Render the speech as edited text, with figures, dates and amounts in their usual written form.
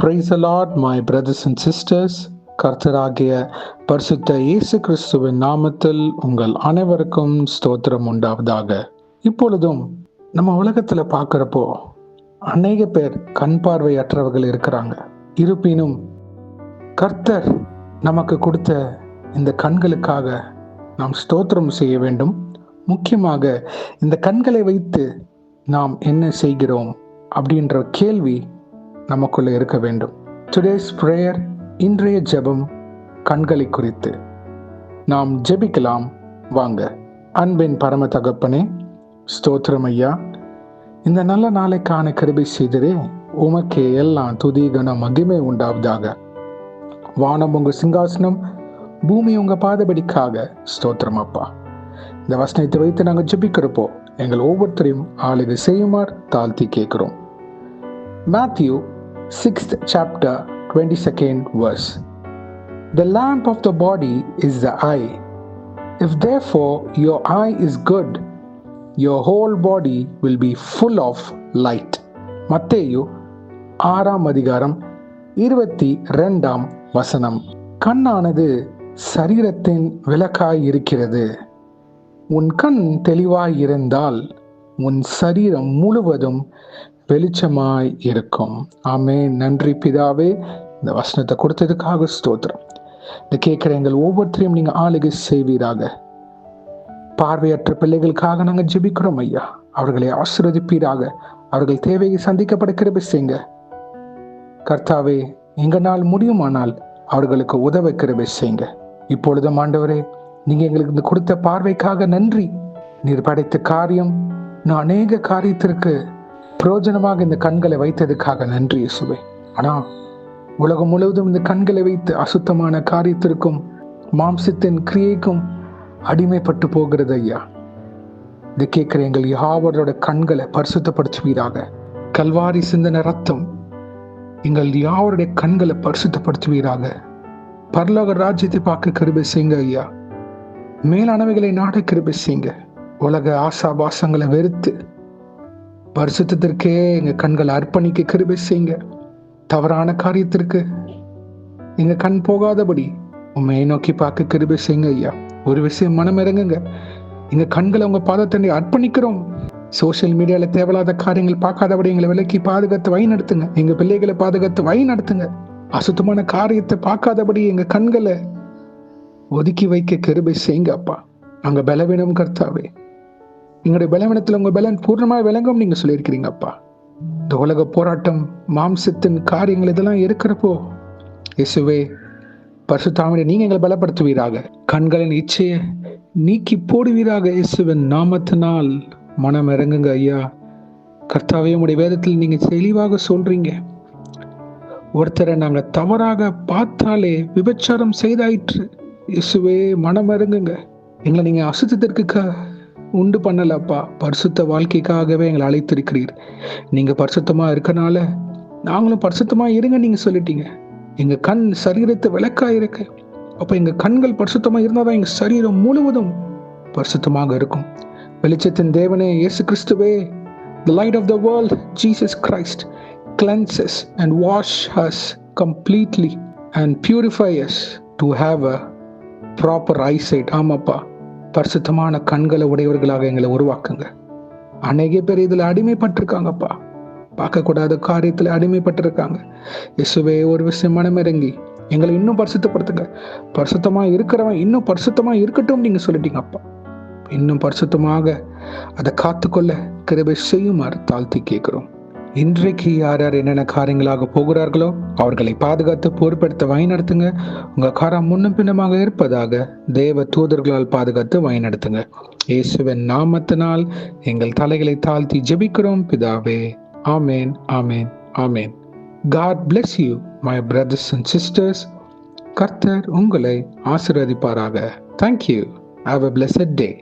Praise the Lord, my brothers and sisters. கர்த்தராகிய பரிசுத்த இயேசு கிறிஸ்துவின் நாமத்தில் உங்கள் அனைவருக்கும் ஸ்தோத்திரம் உண்டாவதாக. இப்பொழுதும் நம்ம உலகத்துல பார்க்கிறப்போ அநேக பேர் கண் பார்வையற்றவர்கள் இருக்கிறாங்க. இருப்பினும் கர்த்தர் நமக்கு கொடுத்த இந்த கண்களுக்காக நாம் ஸ்தோத்திரம் செய்ய வேண்டும். முக்கியமாக இந்த கண்களை வைத்து நாம் என்ன செய்கிறோம் அப்படின்ற கேள்வி நமக்குள்ள இருக்க வேண்டும். டுடேஸ் பிரேயர், இன்றைய ஜெபம் கண்களை குறித்து நாம் ஜெபிக்கலாம். வாங்க. அன்பின் பரம தகப்பனே, ஸ்தோத்திரம் ஐயா. இந்த நல்ல நாளைக்கான கிருபை செய்ததே உமக்கே எல்லாம் துதி கன மகிமை உண்டாவதாக. வானம் உங்க சிங்காசனம், பூமி உங்க பாதபடிக்காக. ஸ்தோத்திரம் அப்பா. இந்த வசனத்தை வைத்து நாங்கள் ஜெபிக்கிறப்போ எங்கள் ஒவ்வொருத்தரையும் ஆளுகை செய்யுமாறு தாழ்த்தி கேட்கிறோம். Matthew 6th chapter 22nd verse. The lamp of the body is the eye. If therefore your eye is good, your whole body will be full of light. மத்தேயு 6ஆம் அதிகாரம் 22ஆம் வசனம். கண்ணானது சரீரத்தின் விளக்காய் இருக்கிறது. உன் கண் தெளிவாய் இருந்தால் உன் சரீரம் முழுவதும் வெளிச்சமாய் இருக்கும். ஆமென். நன்றி பிதாவே, இந்த வசனத்தை கொடுத்ததுக்காக ஸ்தோத்திரம். இந்த கேட்கிற எங்கள் ஒவ்வொருத்தரையும் நீங்க ஆளுகை செய்வீராக. பார்வையற்ற பிள்ளைகளுக்காக நாங்கள் ஜெபிக்கிறோம் ஐயா. அவர்களை ஆசீர்வதிப்பீராக. அவர்கள் தேவையை சந்திக்கப்பட கிருபை செய்யுங்க கர்த்தாவே. எங்களால் முடியுமானால் அவர்களுக்கு உதவ கிருபை செய்யுங்க. இப்பொழுதும் ஆண்டவரே, நீங்க எங்களுக்கு இந்த கொடுத்த பார்வைக்காக நன்றி. நீர் படைத்த காரியம், நான் அநேக காரியத்திற்கு பிரயோஜனமாக இந்த கண்களை வைத்ததுக்காக நன்றி இயேசுவே. ஆனா உலகம் முழுவதும் இந்த கண்களை வைத்து அசுத்தமான காரியத்திற்கும் மாம்சத்தின் கிரியைக்கும் அடிமைப்பட்டு போகிறது ஐயா. இது கேட்கிற எங்கள் யாவரோட கண்களை பரிசுத்தப்படுத்துவீராக. கல்வாரி சிந்தன ரத்தம் எங்கள் யாவருடைய கண்களை பரிசுத்தப்படுத்துவீராக. பரலோக ராஜ்யத்தை பார்க்க கிருபை செய்யுங்க ஐயா. மேலானவைகளை நாட கிருபை செய்யுங்க. உலக ஆசாபாசங்களை வெறுத்து பரிசுத்தத்திற்கே எங்க கண்களை அர்ப்பணிக்க கிருபை செய்யுங்க. தவறான காரியத்திற்கு எங்க கண் போகாதபடி உண்மையை நோக்கி பார்க்க கிருபை செய்யுங்க ஐயா. ஒரு விஷயம் மனம் இறங்குங்க. எங்க கண்களை உங்க பாதத்தண்டை அர்ப்பணிக்கிறோம். சோசியல் மீடியால தேவையில்லாத காரியங்கள் பார்க்காதபடி எங்களை விலக்கி பாதுகாத்து வழி நடத்துங்க. எங்க பிள்ளைகளை பாதுகாத்து வழி நடத்துங்க. அசுத்தமான காரியத்தை பார்க்காதபடி எங்க கண்களை ஒதுக்கி வைக்க கிருபை செய்யுங்க அப்பா. நாங்க பலவீனம் கர்த்தாவே. எங்களுடைய பலவீனத்துல உங்க பலன் பூர்ணமாக விளங்கும் நீங்க சொல்லியிருக்கிறீங்க அப்பா. இந்த உலக போராட்டம், மாம்சத்தின் காரியங்கள் இதெல்லாம் இருக்கிறப்போ இயேசுவே பரிசுத்தாவிலே நீங்க எங்களை பலப்படுத்துவீராக. கண்களின் இச்சையை நீக்கி போடுவீராக. இயேசுவின் நாமத்தினால் மனம் இறங்குங்க ஐயா. கர்த்தாவே, உடைய வேதத்தில் நீங்க தெளிவாக சொல்றீங்க, ஒருத்தரை நாங்க தவறாக பார்த்தாலே விபச்சாரம் செய்தாயிற்று. இயேசுவே மனம் இறங்குங்க. எங்களை நீங்க அசுத்தத்திற்கு உண்டு பண்ணலப்பா. பரிசுத்த வாழ்க்கைக்காகவே எங்களை அழைத்திருக்கிறீர். நீங்க பரிசுத்தமா இருக்கனால நாங்களும் பரிசுத்தமா இருங்க நீங்க சொல்லிட்டீங்க. எங்க கண் சரீரத்தை விளக்கா இருக்கு. அப்ப எங்க கண்கள் பரிசுத்தமா இருந்தாதான் எங்க சரீரம் முழுவதும் பரிசுத்தமாக இருக்கும். வெளிச்சத்தின் தேவனே இயேசு கிறிஸ்துவே, the light of the world, Jesus Christ, cleanses and wash us completely and purify us to have a proper eyesight. ஆமாப்பா, பரிசுத்தமான கண்களை உடையவர்களாக எங்களை உருவாக்குங்க. அநேக பேர் இதுல அடிமைப்பட்டிருக்காங்கப்பா. பார்க்கக்கூடாத காரியத்துல அடிமைப்பட்டிருக்காங்க. இயேசுவே, ஒரு விஷயம் மனமிறங்கி எங்களை இன்னும் பரிசுத்தப்படுத்துங்க. பரிசுத்தமா இருக்கிறவன் இன்னும் பரிசுத்தமா இருக்கட்டும் நீங்க சொல்லிட்டீங்க அப்பா. இன்னும் பரிசுத்தமாக அதை காத்துக்கொள்ள கிருபை செய்யுமாறு தாழ்த்தி கேட்கிறோம். இன்றைக்கு யார் யார் என்னென்ன காரியங்களாக போகிறார்களோ அவர்களை பாதுகாத்து பொறுப்படுத்த வழி நடத்துங்க. உங்க காரம் முன்னும் பின்னமாக இருப்பதாக தேவ தூதர்களால் பாதுகாத்து வழி நடத்துங்க. இயேசுவின் நாமத்தினால் எங்கள் தலைகளை தாழ்த்தி ஜெபிக்கிறோம் பிதாவே. ஆமேன், ஆமேன், ஆமேன். God bless you, my brothers and sisters. கர்த்தர் உங்களை ஆசீர்வதிப்பாராக. Thank you. Have a blessed day.